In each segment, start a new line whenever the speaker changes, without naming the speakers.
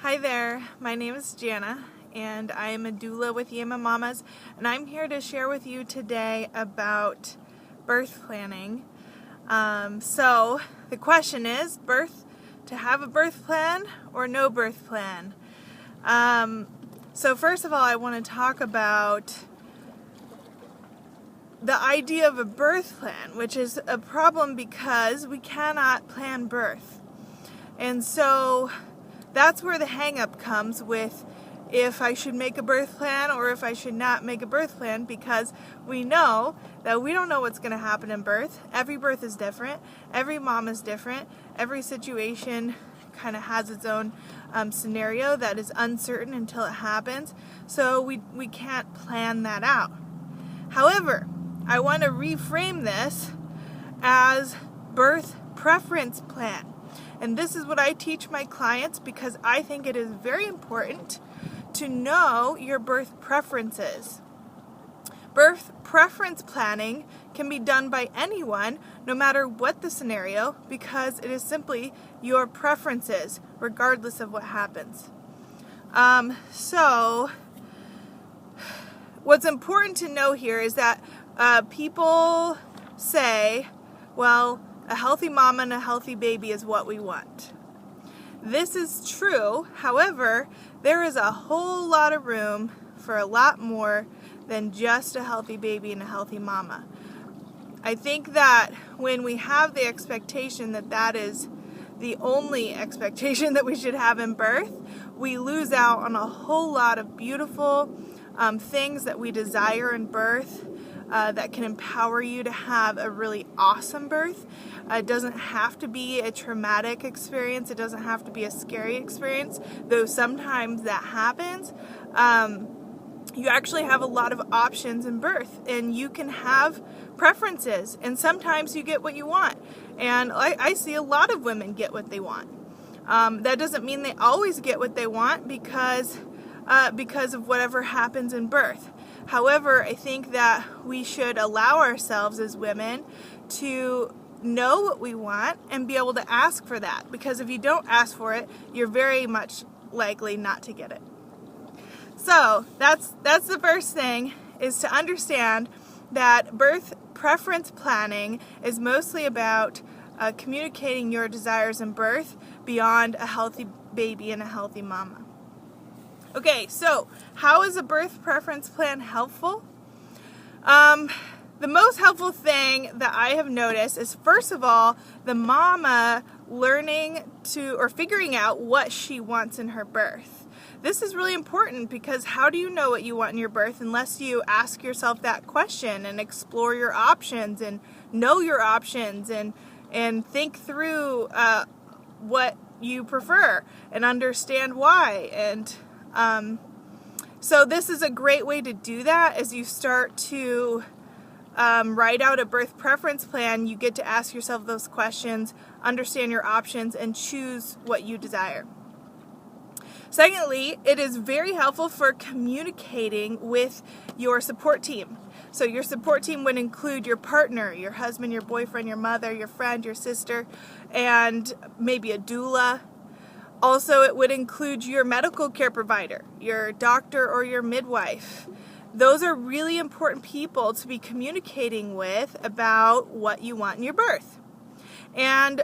Hi there, my name is Jana and I am a doula with Yama Mamas, and I'm here to share with you today about birth planning. So the question is, to have a birth plan or no birth plan? So first of all, I want to talk about the idea of a birth plan, which is a problem because we cannot plan birth. And so that's where the hang-up comes with if I should make a birth plan or if I should not make a birth plan, because we know that we don't know what's going to happen in birth. Every birth is different. Every mom is different. Every situation kind of has its own scenario that is uncertain until it happens. So we can't plan that out. However, I want to reframe this as birth preference plan. And this is what I teach my clients because I think it is very important to know your birth preferences. Birth preference planning can be done by anyone, no matter what the scenario, because it is simply your preferences, regardless of what happens. So, what's important to know here is that people say, well, a healthy mama and a healthy baby is what we want. This is true. However, there is a whole lot of room for a lot more than just a healthy baby and a healthy mama. I think that when we have the expectation that that is the only expectation that we should have in birth, we lose out on a whole lot of beautiful things that we desire in birth. That can empower you to have a really awesome birth. It doesn't have to be a traumatic experience. It doesn't have to be a scary experience, though sometimes that happens. You actually have a lot of options in birth, and you can have preferences, and sometimes you get what you want. And I see a lot of women get what they want. That doesn't mean they always get what they want because of whatever happens in birth. However, I think that we should allow ourselves as women to know what we want and be able to ask for that, because if you don't ask for it, you're very much likely not to get it. So that's the first thing, is to understand that birth preference planning is mostly about communicating your desires in birth beyond a healthy baby and a healthy mama. Okay, so how is a birth preference plan helpful? The most helpful thing that I have noticed is, first of all, the mama learning to or figuring out what she wants in her birth. This is really important because how do you know what you want in your birth unless you ask yourself that question and explore your options and know your options and think through what you prefer and understand why. And so this is a great way to do that. As you start to write out a birth preference plan, you get to ask yourself those questions, understand your options, and choose what you desire. Secondly, it is very helpful for communicating with your support team. So your support team would include your partner, your husband, your boyfriend, your mother, your friend, your sister, and maybe a doula. Also, it would include your medical care provider, your doctor or your midwife. Those are really important people to be communicating with about what you want in your birth. And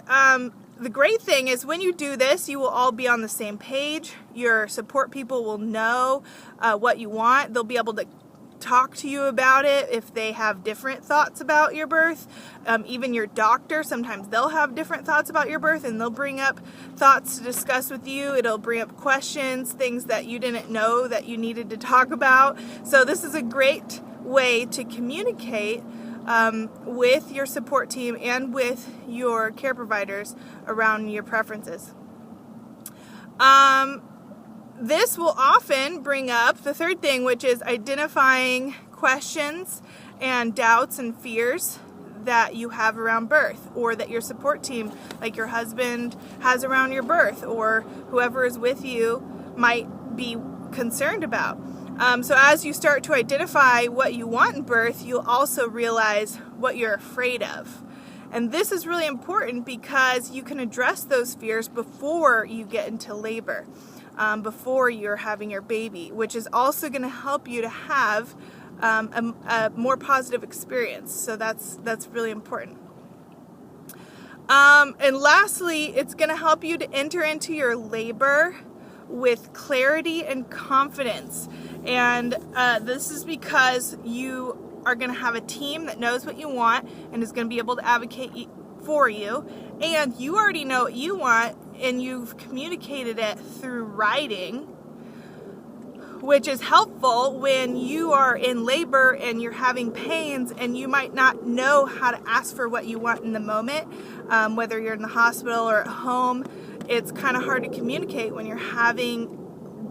the great thing is when you do this, you will all be on the same page. Your support people will know what you want. They'll be able to talk to you about it if they have different thoughts about your birth. Even your doctor, sometimes they'll have different thoughts about your birth, and they'll bring up thoughts to discuss with you. It'll bring up questions, things that you didn't know that you needed to talk about. So this is a great way to communicate with your support team and with your care providers around your preferences. This will often bring up the third thing, which is identifying questions and doubts and fears that you have around birth, or that your support team, like your husband, has around your birth, or whoever is with you might be concerned about. So as you start to identify what you want in birth, you'll also realize what you're afraid of. And this is really important because you can address those fears before you get into labor. before you're having your baby, which is also going to help you to have a more positive experience. So that's really important. And lastly, it's going to help you to enter into your labor with clarity and confidence. And this is because you are going to have a team that knows what you want and is going to be able to advocate for you. And you already know what you want, and you've communicated it through writing, which is helpful when you are in labor and you're having pains and you might not know how to ask for what you want in the moment. Whether you're in the hospital or at home, it's kind of hard to communicate when you're having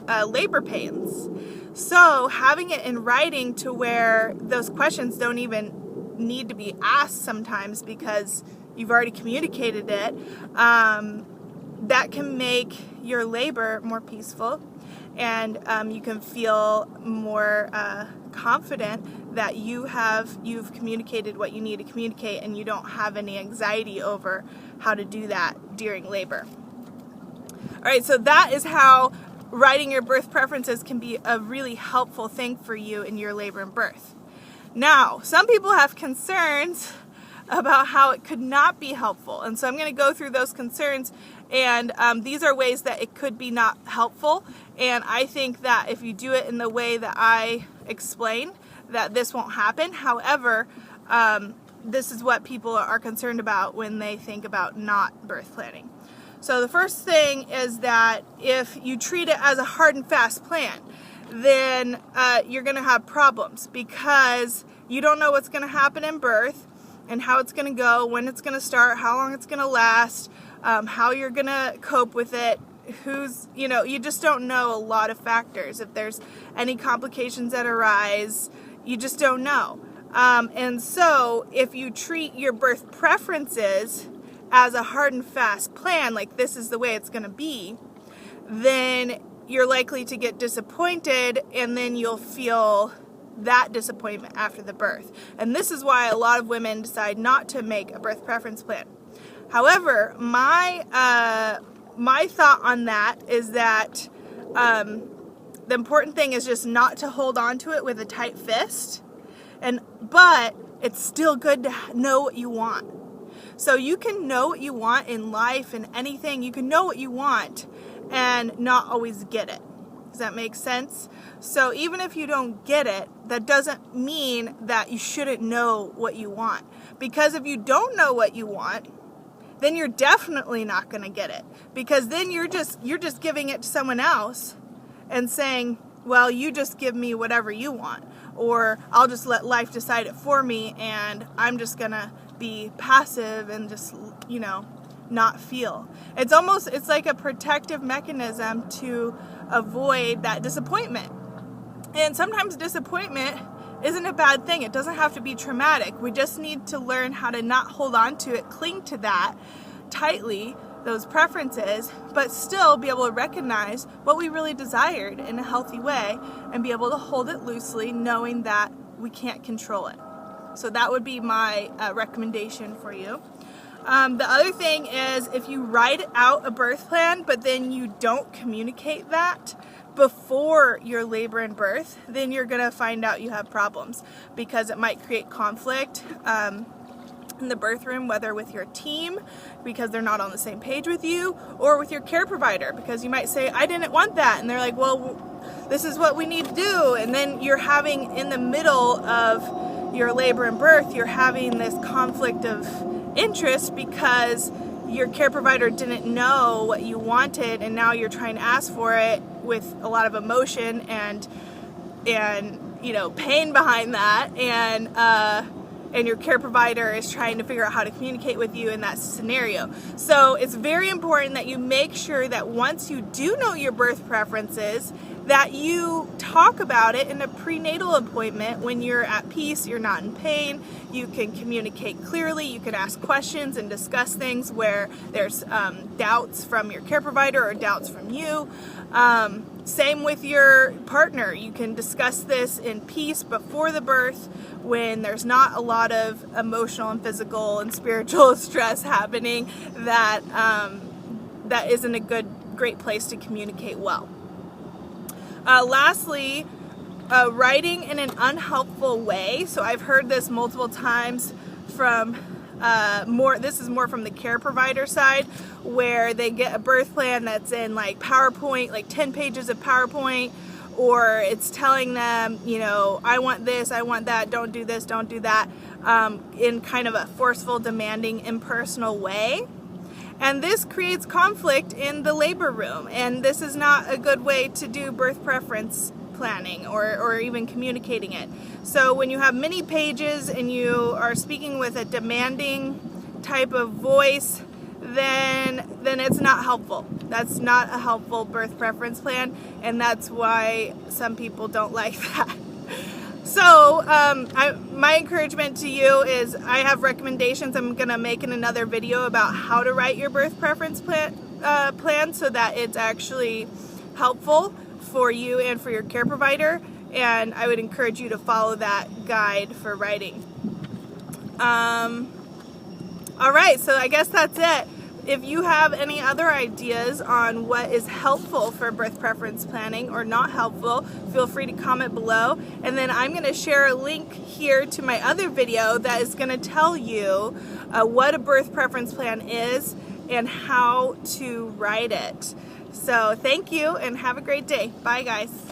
labor pains. So having it in writing to where those questions don't even need to be asked sometimes because you've already communicated it, that can make your labor more peaceful, and you can feel more confident that you've communicated what you need to communicate, and you don't have any anxiety over how to do that during labor. All right, so that is how writing your birth preferences can be a really helpful thing for you in your labor and birth. Now, some people have concerns about how it could not be helpful, and so I'm going to go through those concerns, and these are ways that it could be not helpful, and I think that if you do it in the way that I explain, that this won't happen. However, this is what people are concerned about when they think about not birth planning. So the first thing is that if you treat it as a hard and fast plan, then you're going to have problems because you don't know what's going to happen in birth and how it's going to go, when it's going to start, how long it's going to last, how you're going to cope with it, you just don't know a lot of factors. If there's any complications that arise, you just don't know. And so if you treat your birth preferences as a hard and fast plan, like this is the way it's going to be, then you're likely to get disappointed, and then you'll feel that disappointment after the birth. And this is why a lot of women decide not to make a birth preference plan. However, my thought on that is that the important thing is just not to hold on to it with a tight fist, but it's still good to know what you want. So you can know what you want in life and anything. You can know what you want and not always get it. Does that make sense? So even if you don't get it, that doesn't mean that you shouldn't know what you want. Because if you don't know what you want, then you're definitely not going to get it. Because then you're just giving it to someone else and saying, well, you just give me whatever you want. Or I'll just let life decide it for me, and I'm just going to be passive and just, not feel. It's like a protective mechanism to avoid that disappointment. And sometimes disappointment isn't a bad thing. It doesn't have to be traumatic. We just need to learn how to not hold on to it, cling to that tightly, those preferences, but still be able to recognize what we really desired in a healthy way and be able to hold it loosely, knowing that we can't control it. So that would be my recommendation for you. The other thing is if you write out a birth plan, but then you don't communicate that before your labor and birth, then you're going to find out you have problems because it might create conflict in the birth room, whether with your team because they're not on the same page with you, or with your care provider because you might say, I didn't want that. And they're like, well, this is what we need to do. And then you're having, in the middle of your labor and birth, you're having this conflict of interest because your care provider didn't know what you wanted, and now you're trying to ask for it with a lot of emotion and pain behind that, and your care provider is trying to figure out how to communicate with you in that scenario. So it's very important that you make sure that once you do know your birth preferences, that you talk about it in a prenatal appointment when you're at peace, you're not in pain, you can communicate clearly, you can ask questions and discuss things where there's doubts from your care provider or doubts from you. Same with your partner. You can discuss this in peace before the birth when there's not a lot of emotional and physical and spiritual stress happening that isn't a good great place to communicate well. Lastly, writing in an unhelpful way. So I've heard this multiple times from this is more from the care provider side, where they get a birth plan that's in like PowerPoint, like 10 pages of PowerPoint, or it's telling them, you know, I want this, I want that, don't do this, don't do that, in kind of a forceful, demanding, impersonal way. And this creates conflict in the labor room, and this is not a good way to do birth preference planning or even communicating it. So when you have many pages and you are speaking with a demanding type of voice, then it's not helpful. That's not a helpful birth preference plan, and that's why some people don't like that. So my encouragement to you is I have recommendations I'm going to make in another video about how to write your birth preference plan so that it's actually helpful for you and for your care provider, and I would encourage you to follow that guide for writing. Alright, so I guess that's it. If you have any other ideas on what is helpful for birth preference planning or not helpful, feel free to comment below, and then I'm going to share a link here to my other video that is going to tell you what a birth preference plan is and how to write it. So thank you and have a great day. Bye guys.